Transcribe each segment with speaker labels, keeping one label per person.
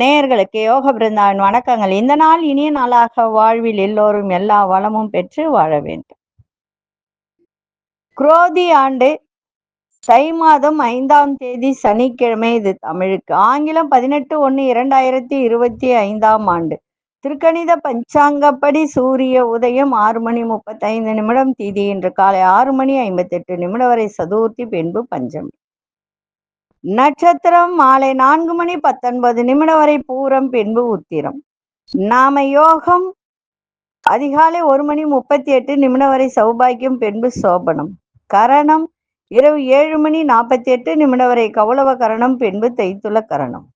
Speaker 1: நேயர்களுக்கு யோக பிருந்தாவின் வணக்கங்கள். இந்த நாள் இனிய நாளாக வாழ்வில் எல்லோரும் எல்லா வளமும் பெற்று வாழ வேண்டும். குரோதி ஆண்டு தை மாதம் 5ஆம் தேதி சனிக்கிழமை. இது தமிழுக்கு. ஆங்கிலம் 18/1/2025 ஆண்டு. திருக்கணித பஞ்சாங்கப்படி சூரிய உதயம் 6:35 திதி இன்று காலை 6:58 வரை சதுர்த்தி, பின்பு பஞ்சமி. நட்சத்திரம் மாலை 4:19 வரை பூரம், பின்பு உத்திரம். நாம யோகம் அதிகாலை 1:38 வரை சௌபாக்கியம், பின்பு சோபனம். கரணம் இரவு 7:48 வரை கௌளவ கரணம், பின்பு தைத்துல கரணம்.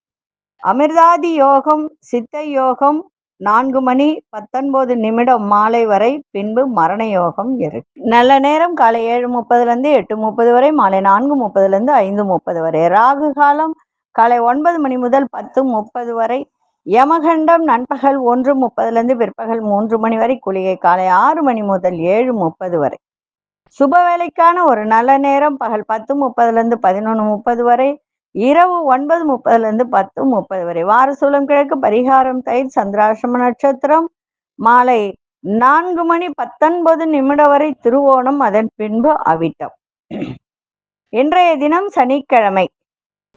Speaker 1: அமிர்தாதி யோகம் சித்த யோகம் 4:19 மாலை வரை, பின்பு மரண யோகம் இருக்கு. நல்ல நேரம் காலை 7:30 8:30 வரை, மாலை 4:30 5:30 வரை. ராகு காலம் காலை 9 மணி முதல் 10:30 வரை. யமகண்டம் நண்பகல் 1:30 பிற்பகல் 3 மணி வரை. குளிகை காலை 6 மணி முதல் 7:30 வரை. சுப வேலைக்கான ஒரு நல்ல நேரம் பகல் 10:30 11:30 வரை, இரவு 9:30 10:30 வரை. வாரசூலம் கிழக்கு. பரிகாரம் தயிர். சந்திராசிரம நட்சத்திரம் மாலை 4:19 வரை திருவோணம், அதன் பின்பு அவிட்டம். இன்றைய தினம் சனிக்கிழமை.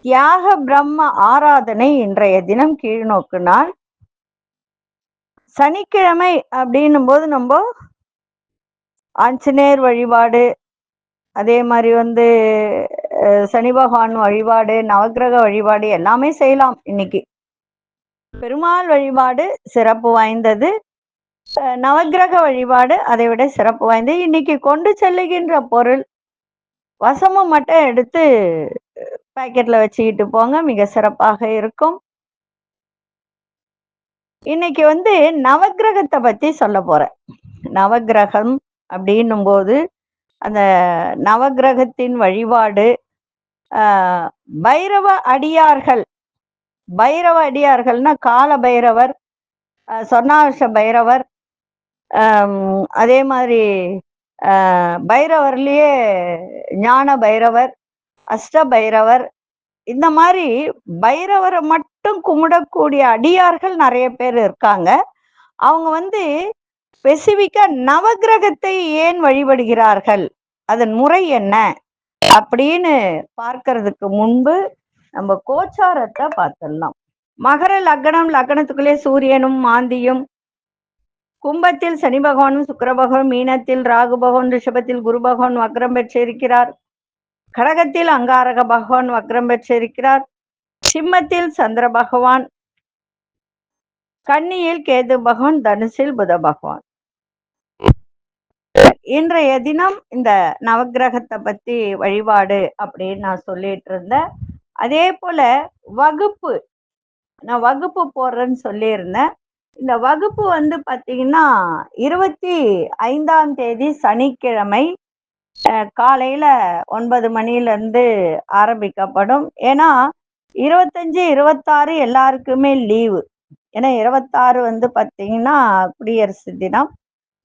Speaker 1: தியாக பிரம்ம ஆராதனை இன்றைய தினம் கீழ்நோக்கு நாள். சனிக்கிழமை அப்படின்னும் போது நம்ம ஆஞ்சநேயர் வழிபாடு, அதே மாதிரி சனி பகவான் வழிபாடு, நவக்கிரக வழிபாடு எல்லாமே செய்யலாம். இன்னைக்கு பெருமாள் வழிபாடு சிறப்பு வாய்ந்தது, நவக்கிரக வழிபாடு அதை விட சிறப்பு வாய்ந்தது. இன்னைக்கு கொண்டு செல்லுகின்ற பொருள் வசமும் மட்டும் எடுத்து பாக்கெட்ல வச்சுக்கிட்டு போங்க, மிக சிறப்பாக இருக்கும். இன்னைக்கு நவக்கிரகத்தை பத்தி சொல்ல போறேன். நவக்கிரகம் அப்படின்னும் போது அந்த நவக்கிரகத்தின் வழிபாடு, பைரவ அடியார்கள். பைரவ அடியார்கள்னா கால பைரவர், சொர்ணாவச பைரவர், அதே மாதிரி பைரவர்லயே ஞான பைரவர், அஷ்ட பைரவர், இந்த மாதிரி பைரவரை மட்டும் கும்பிடக்கூடிய அடியார்கள் நிறைய பேர் இருக்காங்க. அவங்க ஸ்பெசிபிக்கா நவக்கிரகத்தை ஏன் வழிபடுகிறார்கள், அதன் முறை என்ன அப்படின்னு பார்க்கறதுக்கு முன்பு நம்ம கோச்சாரத்தை பார்த்துடலாம். மகர லக்னம், லக்னத்துக்குள்ளே சூரியனும் மாந்தியும், கும்பத்தில் சனி பகவானும் சுக்கிர பகவான், மீனத்தில் ராகு பகவான், ரிஷபத்தில் குரு பகவான் வக்ரம் பெற்றிருக்கிறார், கடகத்தில் அங்காரக பகவான் வக்ரம் பெற்றிருக்கிறார், சிம்மத்தில் சந்திர பகவான், கன்னியில் கேது பகவான், தனுசில் புத பகவான். இன்றைய தினம் இந்த நவக்கிரகத்தை பத்தி வழிபாடு அப்படின்னு நான் சொல்லிட்டு இருந்தேன். அதே போல நான் வகுப்பு போடுறேன்னு சொல்லியிருந்தேன். இந்த வகுப்பு பார்த்தீங்கன்னா 25ஆம் தேதி சனிக்கிழமை காலையில 9 மணிலேருந்து ஆரம்பிக்கப்படும். ஏன்னா 25 26 எல்லாருக்குமே லீவு. ஏன்னா 26 பார்த்தீங்கன்னா குடியரசு தினம்.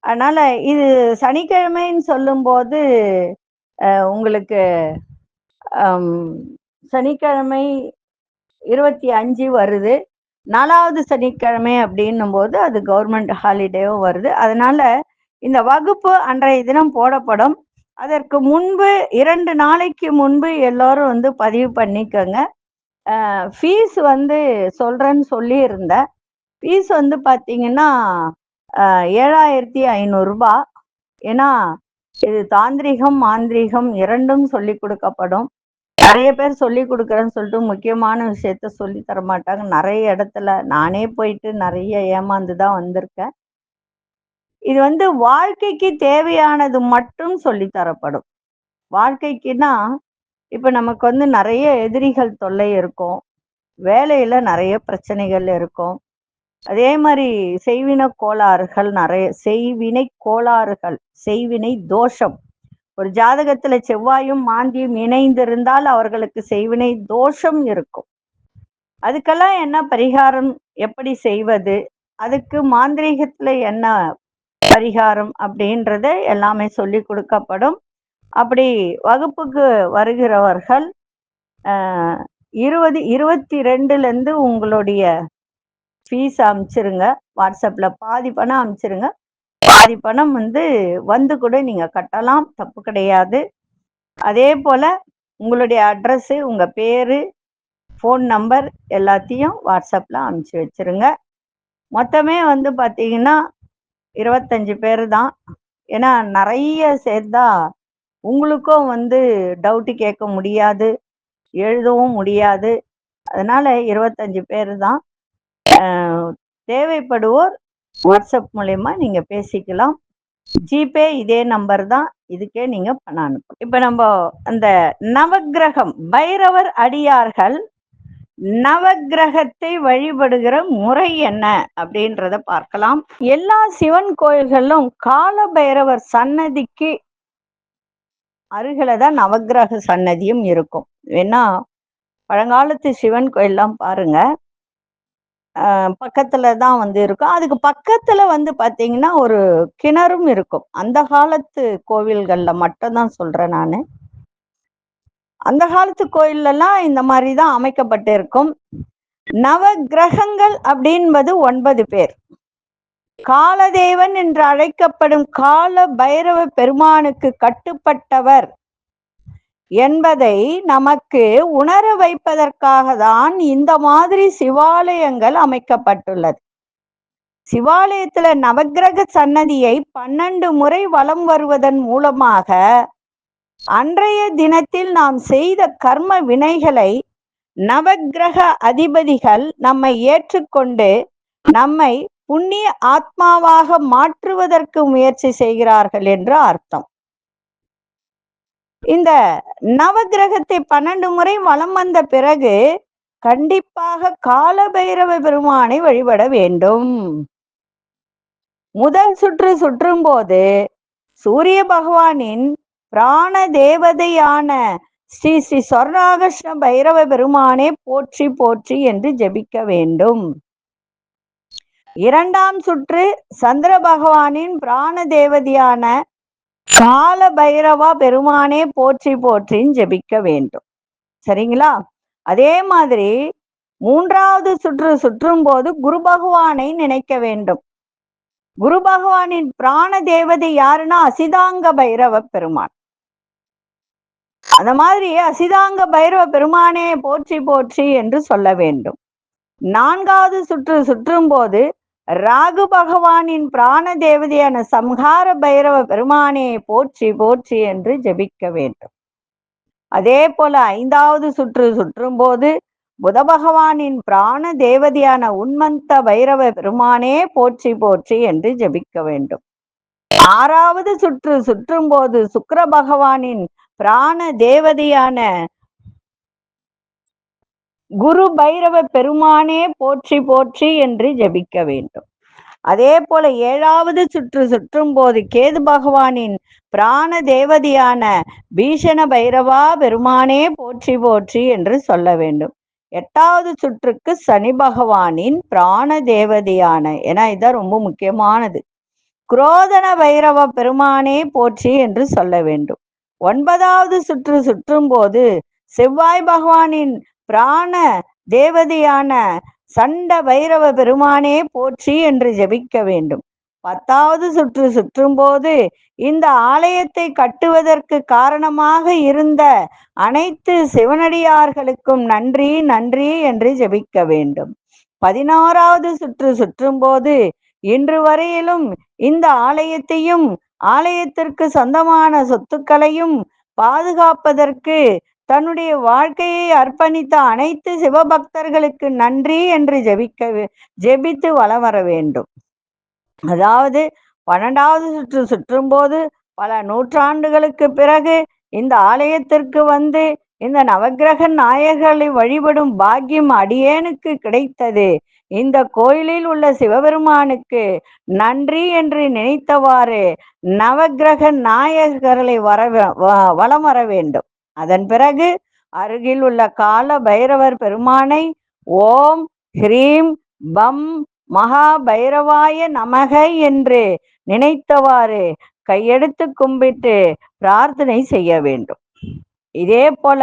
Speaker 1: அதனால இது சனிக்கிழமைன்னு சொல்லும்போது உங்களுக்கு சனிக்கிழமை 25 வருது. 4வது சனிக்கிழமை அப்படின்னும் போது அது கவர்மெண்ட் ஹாலிடேவும் வருது. அதனால இந்த வகுப்பு அன்றைய தினம் போடப்படும். அதற்கு முன்பு 2 நாளைக்கு முன்பு எல்லோரும் பதிவு பண்ணிக்கோங்க. ஃபீஸ் சொல்றேன்னு சொல்லியிருந்தேன். ஃபீஸ் பார்த்தீங்கன்னா 7500 ரூபாய். ஏன்னா இது தாந்திரிகம் மாந்திரிகம் இரண்டும் சொல்லி கொடுக்கப்படும். நிறைய பேர் சொல்லி கொடுக்குறேன்னு சொல்லிட்டு முக்கியமான விஷயத்த சொல்லி தர மாட்டாங்க. நிறைய இடத்துல நானே போயிட்டு நிறைய ஏமாந்து தான் வந்திருக்கேன். இது வாழ்க்கைக்கு தேவையானது மட்டும் சொல்லி தரப்படும். வாழ்க்கைக்குன்னா இப்ப நமக்கு நிறைய எதிரிகள் தொல்லை இருக்கும், வேலையில நிறைய பிரச்சனைகள் இருக்கும், அதே மாதிரி செய்வினை கோளாறுகள், செய்வினை தோஷம். ஒரு ஜாதகத்துல செவ்வாயும் மாந்தியும் இணைந்திருந்தால் அவர்களுக்கு செய்வினை தோஷம் இருக்கும். அதுக்கெல்லாம் என்ன பரிகாரம், எப்படி செய்வது, அதுக்கு மாந்திரீகத்துல என்ன பரிகாரம் அப்படின்றத எல்லாமே சொல்லி கொடுக்கப்படும். அப்படி வகுப்புக்கு வருகிறவர்கள் 22 உங்களுடைய ஃபீஸ் அனுப்பிச்சிருங்க. வாட்ஸ்அப்ல பாதி பணம் அனுப்பிச்சிருங்க. பாதி பணம் வந்து கூட நீங்க கட்டலாம், தப்பு கிடையாது. அதே போல உங்களுடைய அட்ரஸ், உங்க பேரு, ஃபோன் நம்பர் எல்லாத்தையும் வாட்ஸ்அப்ல அனுப்பிச்சு வச்சிருங்க. மொத்தமே பார்த்தீங்கன்னா 25 பேர் தான். ஏன்னா நிறைய சேர்த்தா உங்களுக்கும் டவுட்டு கேட்க முடியாது, எழுதவும் முடியாது. அதனால 25 பேர் தான். தேவைப்படுவோர் வாட்ஸ்அப் மூலயமா நீங்க பேசிக்கலாம். ஜிபே இதே நம்பர் தான், இதுக்கே நீங்க பணம் அனுப்பலாம். இப்ப நம்ம அந்த நவக்கிரகம் பைரவர் அடியார்கள் நவக்கிரகத்தை வழிபடுகிற முறை என்ன அப்படின்றத பார்க்கலாம். எல்லா சிவன் கோயில்களும் கால பைரவர் சன்னதிக்கு அருகிலதான் நவக்கிரக சன்னதியும் இருக்கும். ஏன்னா பழங்காலத்து சிவன் கோயில்லாம் பாருங்க, பக்கத்துல தான் இருக்கும். அதுக்கு பக்கத்துல பாத்தீங்கன்னா ஒரு கிணறும் இருக்கும். அந்த காலத்து கோவில்கள்ல மட்டும்தான் சொல்றேன் நானு. அந்த காலத்து கோயிலெல்லாம் இந்த மாதிரிதான் அமைக்கப்பட்டு இருக்கும். நவ கிரகங்கள் அப்படின்பது 9 பேர். காலதேவன் என்று அழைக்கப்படும் கால பைரவ பெருமானுக்கு கட்டுப்பட்டவர் என்பதை நமக்கு உணர வைப்பதற்காக தான் இந்த மாதிரி சிவாலயங்கள் அமைக்கப்பட்டுள்ளது. சிவாலயத்துல நவக்கிரக சன்னதியை 12 முறை வலம் வருவதன் மூலமாக அன்றைய தினத்தில் நாம் செய்த கர்ம வினைகளை நவக்கிரக அதிபதிகள் நம்மை ஏற்றுக்கொண்டு நம்மை புண்ணிய ஆத்மாவாக மாற்றுவதற்கு முயற்சி செய்கிறார்கள் என்று அர்த்தம். இந்த நவக்கிரகத்தை 12 முறை வலம் வந்த பிறகு கண்டிப்பாக கால பைரவ பெருமானை வழிபட வேண்டும். முதல் சுற்று சுற்றும் போது சூரிய பகவானின் பிராண தேவதையான ஸ்ரீ ஸ்ரீ சொர்ணாகர்ஷ்ண பைரவ பெருமானே போற்றி போற்றி என்று ஜெபிக்க வேண்டும். இரண்டாம் சுற்று சந்திர பகவானின் பிராண தேவதையான கால பைரவா பெருமானே போற்றி போற்றின்னு ஜெபிக்க வேண்டும். சரிங்களா? அதே மாதிரி மூன்றாவது சுற்று சுற்றும் போது குரு பகவானை நினைக்க வேண்டும். குரு பகவானின் பிராண தேவதை யாருன்னா அசிதாங்க பைரவ பெருமான். அந்த மாதிரி அசிதாங்க பைரவ பெருமானே போற்றி போற்றி என்று சொல்ல வேண்டும். நான்காவது சுற்று சுற்றும் போது ராகு பகவானின் பிராண தேவதையான சம்ஹார பைரவ பெருமானே போற்றி போற்றி என்று ஜெபிக்க வேண்டும். அதே போல ஐந்தாவது சுற்று சுற்றும் போது புத பகவானின் பிராண தேவதையான உன்மந்த பைரவ பெருமானே போற்றி போற்றி என்று ஜெபிக்க வேண்டும். ஆறாவது சுற்று சுற்றும் போது சுக்கிர பகவானின் பிராண தேவதையான குரு பைரவ பெருமானே போற்றி போற்றி என்று ஜெபிக்க வேண்டும். அதே போல ஏழாவது சுற்று சுற்றும் போது கேது பகவானின் பிராண தேவதையான பீஷண பைரவா பெருமானே போற்றி போற்றி என்று சொல்ல வேண்டும். எட்டாவது சுற்றுக்கு சனி பகவானின் பிராண தேவதையான, ஏன்னா இதுதான் ரொம்ப முக்கியமானது, குரோதன பைரவ பெருமானே போற்றி என்று சொல்ல வேண்டும். ஒன்பதாவது சுற்று சுற்றும் போது செவ்வாய் பகவானின் பிராண தேவதையான சண்ட பைரவ பெருமானே போற்றி என்று ஜெபிக்க வேண்டும். 10வது சுற்று சுற்றும் போது இந்த ஆலயத்தை கட்டுவதற்கு காரணமாக இருந்த அனைத்து சிவனடியார்களுக்கும் நன்றி நன்றி என்று ஜெபிக்க வேண்டும். 16வது சுற்று சுற்றும் போது இன்று வரையிலும் இந்த ஆலயத்தையும் ஆலயத்திற்கு சொந்தமான சொத்துக்களையும் பாதுகாப்பதற்கு தன்னுடைய வாழ்க்கையை அர்ப்பணித்த அனைத்து சிவபக்தர்களுக்கு நன்றி என்று ஜெபித்து வலம் வர வேண்டும். அதாவது 12வது சுற்று சுற்றும் போது பல நூற்றாண்டுகளுக்கு பிறகு இந்த ஆலயத்திற்கு இந்த நவக்கிரக நாயகர்களை வழிபடும் பாக்கியம் அடியேனுக்கு கிடைத்தது. இந்த கோயிலில் உள்ள சிவபெருமானுக்கு நன்றி என்று நினைத்தவாறு நவக்கிரக நாயகர்களை வலம் வர வேண்டும். அதன் பிறகு அருகில் உள்ள கால பைரவர் பெருமானை ஓம் ஹ்ரீம் பம் மகா பைரவாய நமக என்று நினைத்தவாறு கையெடுத்து கும்பிட்டு பிரார்த்தனை செய்ய வேண்டும். இதே போல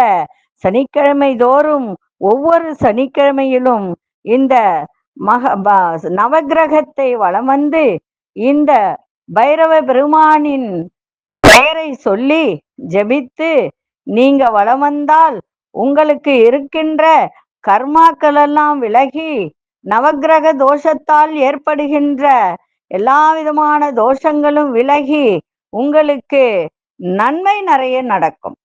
Speaker 1: சனிக்கிழமை தோறும் ஒவ்வொரு சனிக்கிழமையிலும் இந்த நவக்கிரகத்தை வலம் வந்து இந்த பைரவ பெருமானின் பெயரை சொல்லி ஜெபித்து நீங்க வலம் வந்தால் உங்களுக்கு இருக்கின்ற கர்மாக்கள் எல்லாம் விலகி நவக்கிரக தோஷத்தால் ஏற்படுகின்ற எல்லா விதமான தோஷங்களும் விலகி உங்களுக்கு நன்மை நிறைய நடக்கும்.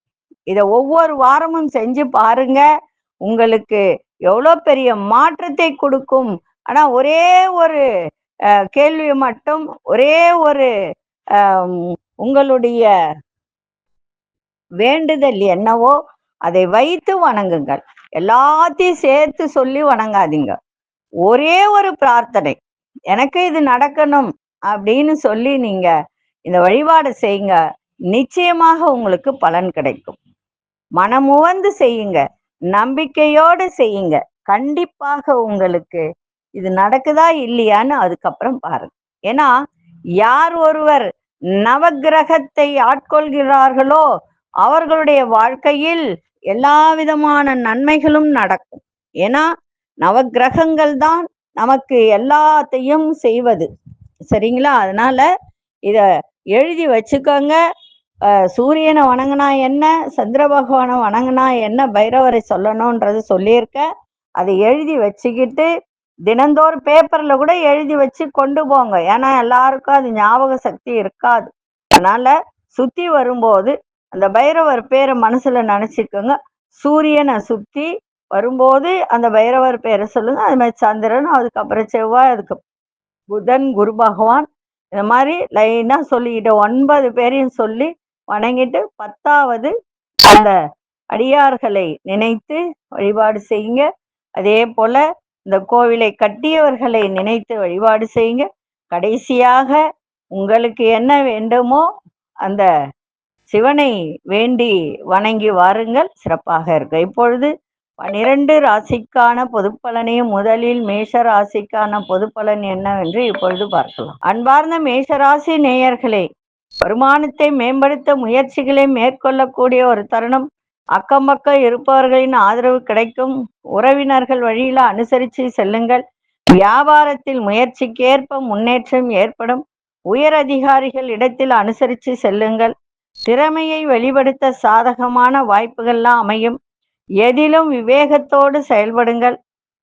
Speaker 1: இத ஒவ்வொரு வாரமும் செஞ்சு பாருங்க, உங்களுக்கு எவ்வளவு பெரிய மாற்றத்தை கொடுக்கும். ஆனா ஒரே ஒரு கேள்வி மட்டும், ஒரே ஒரு உங்களுடைய வேண்டுதல் என்னவோ அதை வைத்து வணங்குங்கள். எல்லாத்தையும் சேர்த்து சொல்லி வணங்காதீங்க. ஒரே ஒரு பிரார்த்தனை, எனக்கு இது நடக்கணும் அப்படின்னு சொல்லி நீங்க இந்த வழிபாடு செய்யுங்க. நிச்சயமாக உங்களுக்கு பலன் கிடைக்கும். மனமுவந்து செய்யுங்க, நம்பிக்கையோடு செய்யுங்க. கண்டிப்பாக உங்களுக்கு இது நடக்குதா இல்லையான்னு அதுக்கப்புறம் பாருங்க. ஏன்னா யார் ஒருவர் நவக்கிரகத்தை ஆட்கொள்கிறார்களோ அவர்களுடைய வாழ்க்கையில் எல்லா விதமான நன்மைகளும் நடக்கும். ஏன்னா நவக்கிரகங்கள் தான் நமக்கு எல்லாத்தையும் செய்வது. சரிங்களா? அதனால இத எழுதி வச்சுக்கோங்க. சூரியனை வணங்கினா என்ன, சந்திர பகவானை வணங்கினா என்ன, பைரவரை சொல்லணும்ன்றது சொல்லியிருக்க. அதை எழுதி வச்சுக்கிட்டு தினந்தோறும் பேப்பர்ல கூட எழுதி வச்சு கொண்டு போங்க. ஏன்னா எல்லாருக்கும் அது ஞாபக சக்தி இருக்காது. அதனால சுத்தி வரும்போது அந்த பைரவர் பேரை மனசுல நினைச்சுக்கோங்க. சூரியனை சுத்தி வரும்போது அந்த பைரவர் பேரை சொல்லுங்க. அது மாதிரி சந்திரன், அதுக்கப்புறம் செவ்வாய், அதுக்கு புதன், குரு பகவான், இந்த மாதிரி லைனா சொல்லிக்கிட்டு 9 பேரையும் சொல்லி வணங்கிட்டு 10வது அந்த அடியார்களை நினைத்து வழிபாடு செய்யுங்க. அதே போல இந்த கோவிலை கட்டியவர்களை நினைத்து வழிபாடு செய்யுங்க. கடைசியாக உங்களுக்கு என்ன வேண்டுமோ அந்த சிவனை வேண்டி வணங்கி வாருங்கள். சிறப்பாக இருக்கு. இப்பொழுது 12 ராசிக்கான பொதுப்பலனையும் முதலில் மேஷ ராசிக்கான பொதுப்பலன் என்னவென்று இப்பொழுது பார்க்கலாம். அன்பார்ந்த மேஷராசி நேயர்களே, வருமானத்தை மேம்படுத்த முயற்சிகளை மேற்கொள்ளக்கூடிய ஒரு தருணம். அக்கம் பக்கம் இருப்பவர்களின் ஆதரவு கிடைக்கும். உறவினர்கள் வழியில அனுசரித்து செல்லுங்கள். வியாபாரத்தில் முயற்சிக்கேற்ப முன்னேற்றம் ஏற்படும். உயர் அதிகாரிகள் இடத்தில் அனுசரித்து செல்லுங்கள். திறமையை வெளிப்படுத்த சாதகமான வாய்ப்புகள்லாம் அமையும். எதிலும் விவேகத்தோடு செயல்படுங்கள்.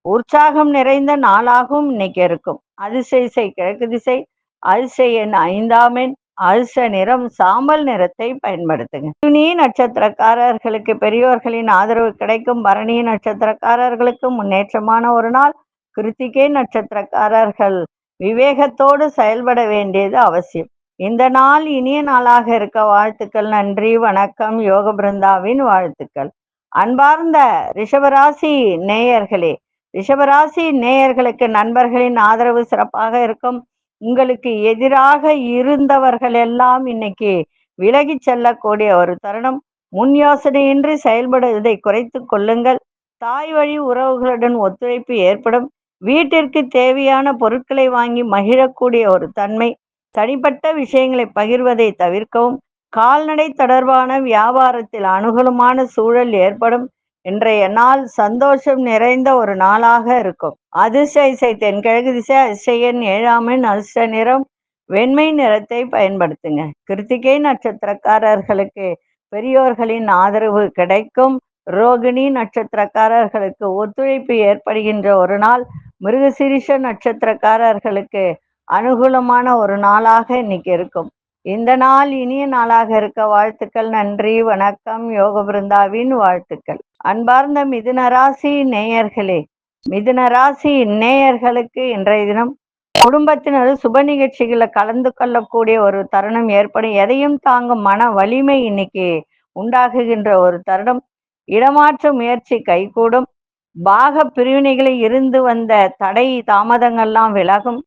Speaker 1: உற்சாகம் நிறைந்த நாளாகவும் இன்னைக்கு இருக்கும். அதிசய கிழக்கு திசை, அதிசய எண் 5ஆம் எண், அதிர்ஷ்ட நிறம் சாம்பல் நிறத்தை பயன்படுத்துங்க. துணி நட்சத்திரக்காரர்களுக்கு பெரியோர்களின் ஆதரவு கிடைக்கும். பரணி நட்சத்திரக்காரர்களுக்கு முன்னேற்றமான ஒரு நாள். கிருத்திகை நட்சத்திரக்காரர்கள் விவேகத்தோடு செயல்பட வேண்டியது அவசியம். இந்த நாள் இனிய நாளாக இருக்க வாழ்த்துக்கள். நன்றி, வணக்கம். யோக பிருந்தாவின் வாழ்த்துக்கள். அன்பார்ந்த ரிஷபராசி நேயர்களே, ரிஷபராசி நேயர்களுக்கு நண்பர்களின் ஆதரவு சிறப்பாக இருக்கும். உங்களுக்கு எதிராக இருந்தவர்கள் எல்லாம் இன்னைக்கு விலகி செல்லக்கூடிய ஒரு தருணம். முன் யோசனையின்றி செயல்படுவதை குறைத்து கொள்ளுங்கள். தாய் வழி உறவுகளுடன் ஒத்துழைப்பு ஏற்படும். வீட்டிற்கு தேவையான பொருட்களை வாங்கி மகிழக்கூடிய ஒரு தன்மை. தனிப்பட்ட விஷயங்களை பகிர்வதை தவிர்க்கவும். கால்நடை தொடர்பான வியாபாரத்தில் அனுகூலமான சூழல் ஏற்படும். இன்றைய நாள் சந்தோஷம் நிறைந்த ஒரு நாளாக இருக்கும். அதிர்ஷ்ட தென்கிழக்கு திசை, அதிர்ஷ்ட எண் 7ஆம் எண், அதிர்ஷ்ட நிறம் வெண்மை நிறத்தை பயன்படுத்துங்க. கிருத்திகை நட்சத்திரக்காரர்களுக்கு பெரியோர்களின் ஆதரவு கிடைக்கும். ரோகிணி நட்சத்திரக்காரர்களுக்கு ஒத்துழைப்பு ஏற்படுகின்ற ஒரு நாள். மிருகசீரிஷ நட்சத்திரக்காரர்களுக்கு அனுகூலமான ஒரு நாளாக இன்னைக்கு இருக்கும். இந்த நாள் இனிய நாளாக இருக்க வாழ்த்துக்கள். நன்றி, வணக்கம். யோக பிருந்தாவின் வாழ்த்துக்கள். அன்பார்ந்த மிதுன ராசி நேயர்களே, மிதுன ராசி நேயர்களுக்கு இன்றைய தினம் குடும்பத்தினர் சுப நிகழ்ச்சிகளை கலந்து கொள்ளக்கூடிய ஒரு தருணம் ஏற்படும். எதையும் தாங்கும் மன வலிமை இன்னைக்கு உண்டாகுகின்ற ஒரு தருணம். இடமாற்ற முயற்சி கைகூடும். பாக பிரிவினைகளில் இருந்து வந்த தடை தாமதங்கள்லாம் விலகும்.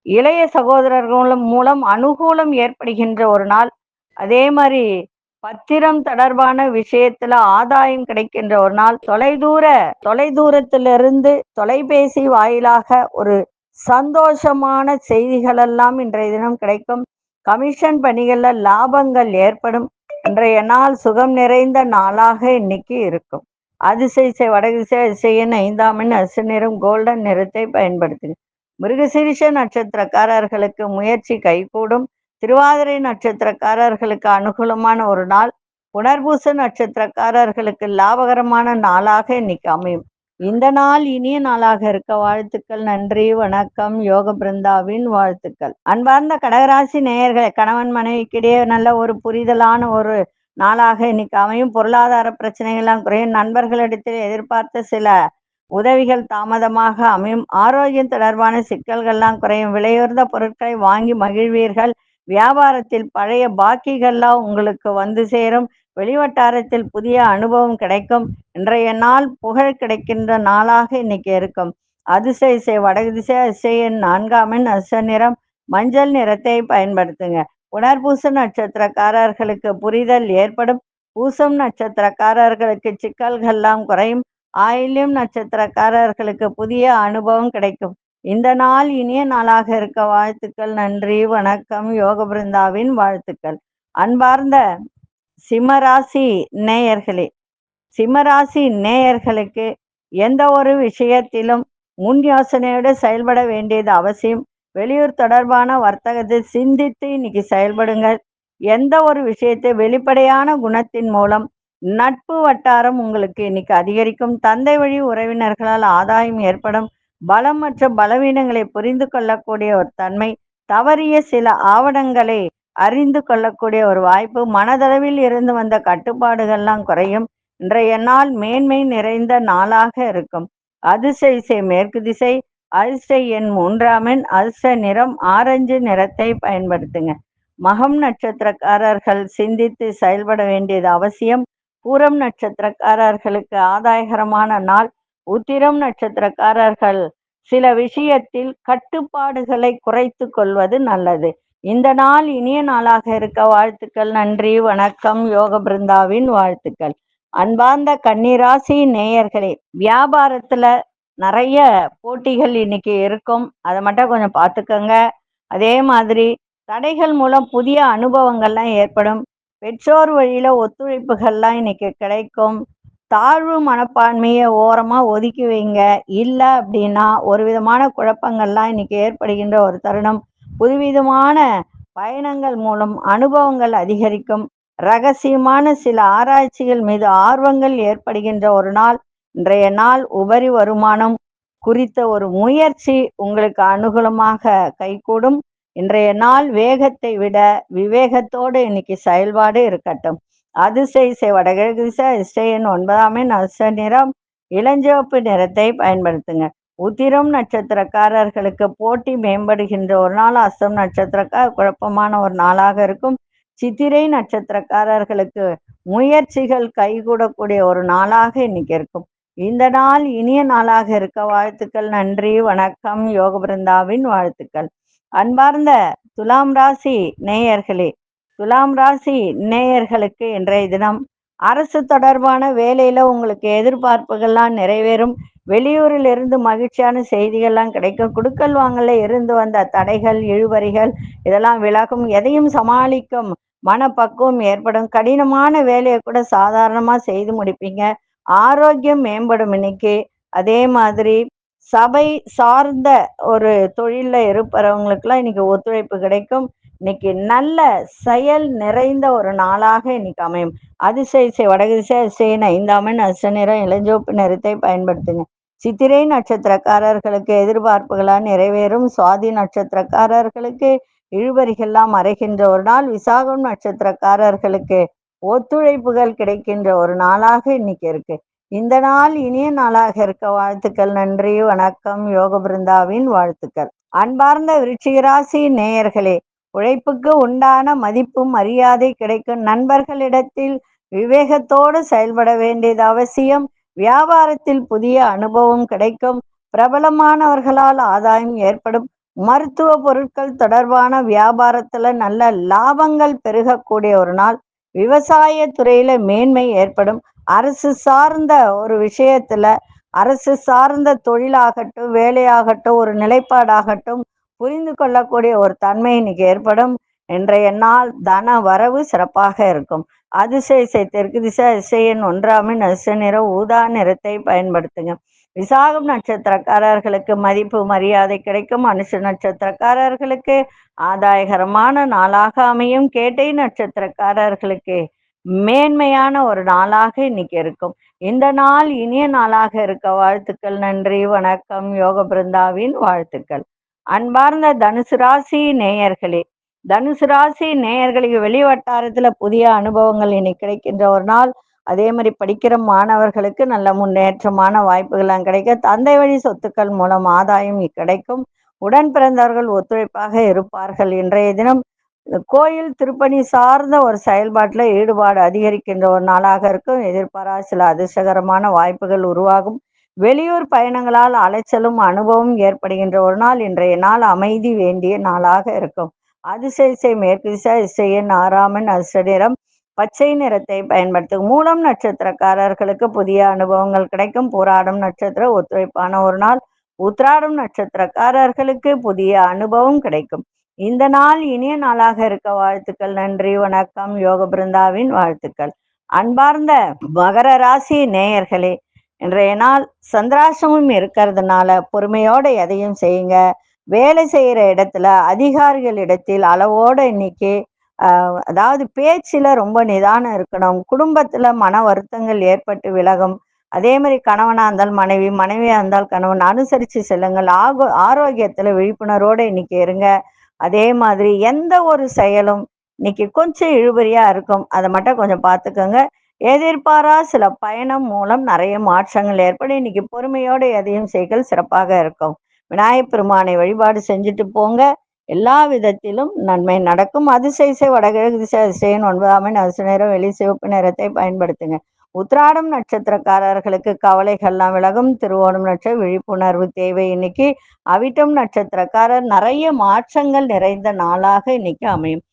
Speaker 1: இளைய சகோதரர்கள் மூலம் அனுகூலம் ஏற்படுகின்ற ஒரு நாள். அதே மாதிரி பத்திரம் தொடர்பான விஷயத்துல ஆதாயம் கிடைக்கின்ற ஒரு நாள். தொலைதூரத்திலிருந்து தொலைபேசி வாயிலாக ஒரு சந்தோஷமான செய்திகள் எல்லாம் இன்றைய தினம் கிடைக்கும். கமிஷன் பணிகள்ல லாபங்கள் ஏற்படும். இன்றைய நாள் சுகம் நிறைந்த நாளாக இன்னைக்கு இருக்கும். அதிசய வடதிசை அதிசயன் 5ஆம் எண் அசு நிறம் கோல்டன் நிறத்தை பயன்படுத்துங்க. மிருகசீரிஷ நட்சத்திரக்காரர்களுக்கு முயற்சி கைகூடும். திருவாதிரை நட்சத்திரக்காரர்களுக்கு அனுகூலமான ஒரு நாள். புனர்பூச நட்சத்திரக்காரர்களுக்கு லாபகரமான நாளாக இன்னைக்கு அமையும். இந்த நாள் இனிய நாளாக இருக்க வாழ்த்துக்கள். நன்றி, வணக்கம். யோக பிருந்தாவின் வாழ்த்துக்கள். அன்பார்ந்த கடகராசி நேயர்களை, கணவன் மனைவிக்கிடையே நல்ல ஒரு புரிதலான ஒரு நாளாக இன்னைக்கு அமையும். பொருளாதார பிரச்சனைகள்லாம் குறையும். நண்பர்களிடத்தில் எதிர்பார்த்த சில உதவிகள் தாமதமாக அமையும். ஆரோக்கியம் தொடர்பான சிக்கல்கள்லாம் குறையும். விலையுயர்ந்த பொருட்களை வாங்கி மகிழ்வீர்கள். வியாபாரத்தில் பழைய பாக்கிகள்லாம் உங்களுக்கு வந்து சேரும். வெளிவட்டாரத்தில் புதிய அனுபவம் கிடைக்கும். இன்றைய நாள் புகழ் கிடைக்கின்ற நாளாக இன்னைக்கு இருக்கும். அதிசய வடதிசை அதிசயன் 4ஆம் எண் அச நிறம் மஞ்சள் நிறத்தை பயன்படுத்துங்க. புனர்பூச நட்சத்திரக்காரர்களுக்கு புரிதல் ஏற்படும். பூசம் நட்சத்திரக்காரர்களுக்கு சிக்கல்கள்லாம் குறையும். ஆயில்யம் நட்சத்திரக்காரர்களுக்கு புதிய அனுபவம் கிடைக்கும். இந்த நாள் இனிய நாளாக இருக்க வாழ்த்துக்கள். நன்றி, வணக்கம். யோக பிருந்தாவின் வாழ்த்துக்கள். அன்பார்ந்த சிம்மராசி நேயர்களே, சிம்மராசி நேயர்களுக்கு எந்த ஒரு விஷயத்திலும் முன் யோசனையோடு செயல்பட வேண்டியது அவசியம். வெளியூர் தொடர்பான வர்த்தகத்தை சிந்தித்து இன்னைக்கு செயல்படுங்கள். எந்த ஒரு விஷயத்தை வெளிப்படையான குணத்தின் மூலம் நட்பு வட்டாரம் உங்களுக்கு இன்னைக்கு அதிகரிக்கும். தந்தை வழி உறவினர்களால் ஆதாயம் ஏற்படும். பலம் மற்றும் பலவீனங்களை புரிந்து கொள்ளக்கூடிய ஒரு தன்மை, தவறிய சில ஆவணங்களை அறிந்து கொள்ளக்கூடிய ஒரு வாய்ப்பு, மனதளவில் இருந்து வந்த கட்டுப்பாடுகள்லாம் குறையும். இன்றைய நாள் மேன்மை நிறைந்த நாளாக இருக்கும். அதிசய மேற்கு திசை அதிர்ஷ்ட எண் 3ஆம் எண் அதிர்ஷ்ட நிறம் ஆரஞ்சு நிறத்தை பயன்படுத்துங்க. மகம் நட்சத்திரக்காரர்கள் சிந்தித்து செயல்பட வேண்டியது அவசியம். பூரம் நட்சத்திரக்காரர்களுக்கு ஆதாயகரமான நாள். உத்திரம் நட்சத்திரக்காரர்கள் சில விஷயத்தில் கட்டுப்பாடுகளை குறைத்து கொள்வது நல்லது. இந்த நாள் இனிய நாளாக இருக்க வாழ்த்துக்கள். நன்றி, வணக்கம். யோக பிருந்தாவின் வாழ்த்துக்கள். அன்பார்ந்த கன்னிராசி நேயர்களே, வியாபாரத்துல நிறைய போட்டிகள் இன்னைக்கு இருக்கும். அதை மட்டும் கொஞ்சம் பார்த்துக்கோங்க. அதே மாதிரி தடைகள் மூலம் புதிய அனுபவங்கள்லாம் ஏற்படும். பெற்றோர் வழியில ஒத்துழைப்புகள்லாம் இன்னைக்கு கிடைக்கும். தாழ்வு மனப்பான்மையை ஓரமா ஒதுக்கி வைங்க. இல்லை அப்படின்னா ஒரு விதமான குழப்பங்கள்லாம் இன்னைக்கு ஏற்படுகின்ற ஒரு தருணம். புதுவிதமான பயணங்கள் மூலம் அனுபவங்கள் அதிகரிக்கும். ரகசியமான சில ஆராய்ச்சிகள் மீது ஆர்வங்கள் ஏற்படுகின்ற ஒரு நாள். இன்றைய நாள் உபரி வருமானம் குறித்த ஒரு முயற்சி உங்களுக்கு அனுகூலமாக கைகூடும். இன்றைய நாள் வேகத்தை விட விவேகத்தோடு இன்னைக்கு செயல்பாடு இருக்கட்டும். அதிசய வடகிழக்கு திசை அதிர்ஷ்ட எண் 9ஆம் எண் அதிர்ஷ்ட நிறம் இளஞ்சிவப்பு நிறத்தை பயன்படுத்துங்க. உத்திரம் நட்சத்திரக்காரர்களுக்கு போட்டி மேம்படுகின்ற ஒரு நாள். அஸ்தம் நட்சத்திரக்கார குழப்பமான ஒரு நாளாக இருக்கும். சித்திரை நட்சத்திரக்காரர்களுக்கு முயற்சிகள் கைகூடக்கூடிய ஒரு நாளாக இன்னைக்கு இருக்கும். இந்த நாள் இனிய நாளாக இருக்க வாழ்த்துக்கள். நன்றி, வணக்கம். யோக பிருந்தாவின் வாழ்த்துக்கள். அன்பார்ந்த துலாம் ராசி நேயர்களே, துலாம் ராசி நேயர்களுக்கு இன்றைய தினம் அரசு தொடர்பான வேலையில உங்களுக்கு எதிர்பார்ப்புகள்லாம் நிறைவேறும். வெளியூரில் இருந்து மகிழ்ச்சியான செய்திகள்லாம் கிடைக்கும். குடுக்கல் வாங்கல இருந்து வந்த தடைகள் இழுபறிகள் இதெல்லாம் விலகும். எதையும் சமாளிக்கும் மனப்பக்குவம் ஏற்படும். கடினமான வேலையை கூட சாதாரணமா செய்து முடிப்பீங்க. ஆரோக்கியம் மேம்படும் இன்னைக்கு. அதே மாதிரி சபை சார்ந்த ஒரு தொழில்ல இருப்பவங்களுக்கெல்லாம் இன்னைக்கு ஒத்துழைப்பு கிடைக்கும். இன்னைக்கு நல்ல செயல் நிறைந்த ஒரு நாளாக இன்னைக்கு அமையும். அதிசய வடதிசை அதிசயன் 5ஆம் எண் அதிர்ஷ்ட நிறம் இளஞ்சிவப்பு நிறத்தை பயன்படுத்துங்க. சித்திரை நட்சத்திரக்காரர்களுக்கு எதிர்பார்ப்புகளால் நிறைவேறும். சுவாதி நட்சத்திரக்காரர்களுக்கு இழுபறிகள்லாம் மறைகின்ற ஒரு நாள். விசாகம் நட்சத்திரக்காரர்களுக்கு ஒத்துழைப்புகள் கிடைக்கின்ற ஒரு நாளாக இன்னைக்கு இருக்கு. இந்த நாள் இனிய நாளாக இருக்க வாழ்த்துக்கள். நன்றி, வணக்கம். யோக பிருந்தாவின் வாழ்த்துக்கள். அன்பார்ந்த விருச்சிகராசி நேயர்களே, உழைப்புக்கு உண்டான மதிப்பும் மரியாதை கிடைக்கும். நண்பர்களிடத்தில் விவேகத்தோடு செயல்பட வேண்டியது அவசியம். வியாபாரத்தில் புதிய அனுபவம் கிடைக்கும். பிரபலமானவர்களால் ஆதாயம் ஏற்படும். மருத்துவ பொருட்கள் தொடர்பான வியாபாரத்துல நல்ல லாபங்கள் பெருகக்கூடிய ஒரு நாள். விவசாய துறையில மேன்மை ஏற்படும். அரசு சார்ந்த ஒரு விஷயத்துல, அரசு சார்ந்த தொழிலாகட்டும் வேலையாகட்டும் ஒரு நிலைப்பாடாகட்டும் புரிந்து கொள்ளக்கூடிய ஒரு தன்மை இன்னைக்கு ஏற்படும். இன்றைய நாள் தன வரவு சிறப்பாக இருக்கும். அதிசய தெற்கு திசை அதிசயன் 1 நட்ச நிறம் ஊதா நிறத்தை பயன்படுத்துங்க. விசாகம் நட்சத்திரக்காரர்களுக்கு மதிப்பு மரியாதை கிடைக்கும். அனுஷ நட்சத்திரக்காரர்களுக்கு ஆதாயகரமான நாளாக அமையும். கேட்டை நட்சத்திரக்காரர்களுக்கு மேன்மையான ஒரு நாளாக இன்னைக்கு இருக்கும். இந்த நாள் இனிய நாளாக இருக்க வாழ்த்துக்கள். நன்றி, வணக்கம். யோக பிருந்தாவின் வாழ்த்துக்கள். அன்பார்ந்த தனுசு ராசி நேயர்களே, தனுசு ராசி நேயர்களுக்கு வெளி வட்டாரத்துல புதிய அனுபவங்கள் இன்னைக்கு கிடைக்கின்ற ஒரு நாள். அதே மாதிரி படிக்கிற மாணவர்களுக்கு நல்ல முன்னேற்றமான வாய்ப்புகள்லாம் கிடைக்க, தந்தை வழி சொத்துக்கள் மூலம் ஆதாயம் கிடைக்கும். உடன் பிறந்தவர்கள் ஒத்துழைப்பாக இருப்பார்கள். இன்றைய தினம் கோயில் திருப்பணி சார்ந்த ஒரு செயல்பாட்டில் ஈடுபாடு அதிகரிக்கின்ற ஒரு நாளாக இருக்கும். எதிர்பாராத சில அதிர்ஷ்டகரமான வாய்ப்புகள் உருவாகும். வெளியூர் பயணங்களால் அலைச்சலும் அனுபவம் ஏற்படுகின்ற ஒரு நாள். இன்றைய நாள் அமைதி வேண்டிய நாளாக இருக்கும். அதிசய மேற்கு திசை அதிசயன் 6 அதிர்ஷ்ட நிறம் பச்சை நிறத்தை பயன்படுத்தும். மூலம் நட்சத்திரக்காரர்களுக்கு புதிய அனுபவங்கள் கிடைக்கும். போராடும் நட்சத்திர ஒத்துழைப்பான ஒரு நாள். உத்திராடம் நட்சத்திரக்காரர்களுக்கு புதிய அனுபவம் கிடைக்கும். இந்த நாள் இனிய நாளாக இருக்க வாழ்த்துக்கள். நன்றி, வணக்கம். யோக பிருந்தாவின் வாழ்த்துக்கள். அன்பார்ந்த மகர ராசி நேயர்களே, இன்றைய நாள் சந்திராசிரமம் இருக்கிறதுனால பொறுமையோட எதையும் செய்யுங்க. வேலை செய்யற இடத்துல அதிகாரிகள் இடத்தில் அளவோட இன்னைக்கு அதாவது பேச்சுல ரொம்ப நிதானம் இருக்கணும். குடும்பத்துல மன வருத்தங்கள் ஏற்பட்டு விலகும். அதே மாதிரி கணவனா இருந்தால் மனைவி, மனைவியா இருந்தால் கணவன் அனுசரித்து செல்லுங்கள். ஆரோக்கியத்துல விழிப்புணர்வோடு இன்னைக்கு இருங்க. அதே மாதிரி எந்த ஒரு செயலும் இன்னைக்கு கொஞ்சம் இழுபறியா இருக்கும், அதை மட்டும் கொஞ்சம் பார்த்துக்கோங்க. எதிர்பாரா சில பயணம் மூலம் நிறைய மாற்றங்கள் ஏற்படும். இன்னைக்கு பொறுமையோடு எதையும் செய்கள் சிறப்பாக இருக்கும். விநாயகப் பெருமானை வழிபாடு செஞ்சுட்டு போங்க, எல்லா விதத்திலும் நன்மை நடக்கும். அதிசய வடகிழக்கு திசை அதிசயன் 9 அதிர்ஷ்ட நிறம் வெளி சிவப்பு நிறத்தை பயன்படுத்துங்க. உத்திராடம் நட்சத்திரக்காரர்களுக்கு கவலைகள்லாம் விலகும். திருவோணம் நட்சத்திர விழிப்புணர்வு தேவை இன்னைக்கு. அவிட்டம் நட்சத்திரக்காரர் நிறைய மாற்றங்கள் நிறைந்த நாளாக இன்னைக்கு அமையும்.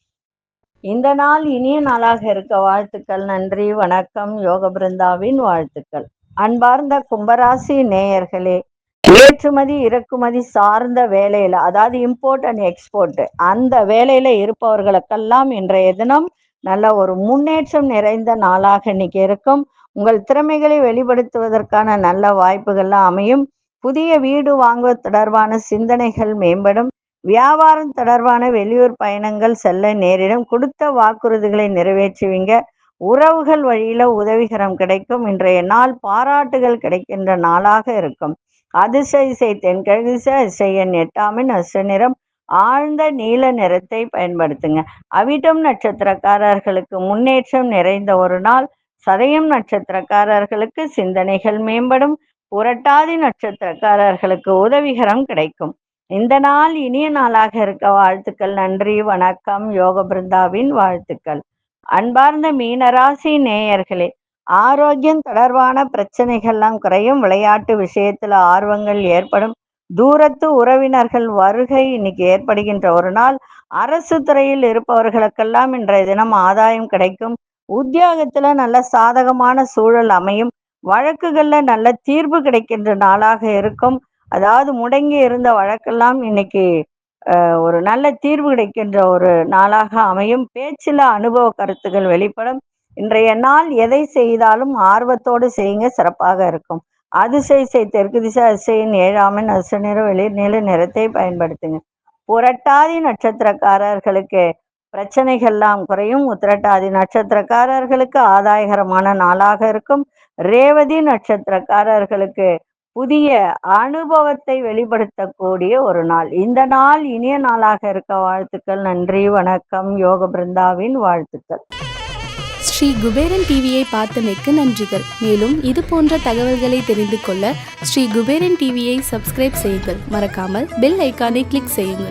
Speaker 1: இந்த நாள் இனிய நாளாக இருக்க வாழ்த்துக்கள். நன்றி, வணக்கம். யோக பிருந்தாவின் வாழ்த்துக்கள். அன்பார்ந்த கும்பராசி நேயர்களே, ஏற்றுமதி இறக்குமதி சார்ந்த வேலையில, அதாவது இம்போர்ட் அண்ட் எக்ஸ்போர்ட், அந்த வேலையில இருப்பவர்களுக்கெல்லாம் இன்றைய தினம் நல்ல ஒரு முன்னேற்றம் நிறைந்த நாளாக இன்னைக்கு இருக்கும். உங்கள் திறமைகளை வெளிப்படுத்துவதற்கான நல்ல வாய்ப்புகள்லாம் அமையும். புதிய வீடு வாங்குவது தொடர்பான சிந்தனைகள் மேம்படும். வியாபாரம் தொடர்பான வெளியூர் பயணங்கள் செல்ல நேரிடும். கொடுத்த வாக்குறுதிகளை நிறைவேற்றுவீங்க. உறவுகள் வழியில உதவிகரம் கிடைக்கும். இன்றைய நாள் பாராட்டுகள் கிடைக்கின்ற நாளாக இருக்கும். அதிசய தென்கிழக்கு திசை அதிசயன் 8 அதிர்ஷ்ட நிறம் ஆழ்ந்த நீல நிறத்தை பயன்படுத்துங்க. அவிட்டம் நட்சத்திரக்காரர்களுக்கு முன்னேற்றம் நிறைந்த ஒரு நாள். சதயம் நட்சத்திரக்காரர்களுக்கு சிந்தனைகள் மேம்படும். புரட்டாதி நட்சத்திரக்காரர்களுக்கு உதவிகரம் கிடைக்கும். இந்த நாள் இனிய நாளாக இருக்க வாழ்த்துக்கள். நன்றி, வணக்கம். யோக பிருந்தாவின் வாழ்த்துக்கள். அன்பார்ந்த மீனராசி நேயர்களே, ஆரோக்கியம் தொடர்பான பிரச்சனைகள்லாம் குறையும். விளையாட்டு விஷயத்துல ஆர்வங்கள் ஏற்படும். தூரத்து உறவினர்கள் வருகை இன்னைக்கு ஏற்படுகின்ற ஒரு நாள். அரசு துறையில் இருப்பவர்களுக்கெல்லாம் இன்றைய தினம் ஆதாயம் கிடைக்கும். உத்தியோகத்துல நல்ல சாதகமான சூழல் அமையும். வழக்குகள்ல நல்ல தீர்வு கிடைக்கின்ற நாளாக இருக்கும். அதாவது முடங்கி இருந்த வழக்கெல்லாம் இன்னைக்கு ஒரு நல்ல தீர்வு கிடைக்கின்ற ஒரு நாளாக அமையும். பேச்சில அனுபவ கருத்துக்கள் வெளிப்படும். இன்றைய நாள் எதை செய்தாலும் ஆர்வத்தோடு செய்யுங்க, சிறப்பாக இருக்கும். அதிசய தெற்கு திசை அதிசயன் 7 அதிர்ஷ்ட நிறம் வெளிர் நீல நிறத்தை பயன்படுத்துங்க. புரட்டாதி நட்சத்திரக்காரர்களுக்கு பிரச்சனைகள்லாம் குறையும். உத்திரட்டாதி நட்சத்திரக்காரர்களுக்கு ஆதாயகரமான நாளாக இருக்கும். ரேவதி நட்சத்திரக்காரர்களுக்கு புதிய அனுபவத்தை வெளிப்படுத்தக்கூடிய ஒரு நாள். இந்த நாள் இனிய நாளாக இருக்க வாழ்த்துக்கள். நன்றி, வணக்கம். யோக பிருந்தாவின் வாழ்த்துக்கள்.
Speaker 2: ஸ்ரீ குபேரன் டிவியை பார்த்தமைக்கு நன்றிகள். மேலும் இது போன்ற தகவல்களை தெரிந்து கொள்ள ஸ்ரீ குபேரன் டிவியை சப்ஸ்கிரைப் செய்யுங்கள். மறக்காமல் பெல் ஐக்கானை கிளிக் செய்யுங்கள்.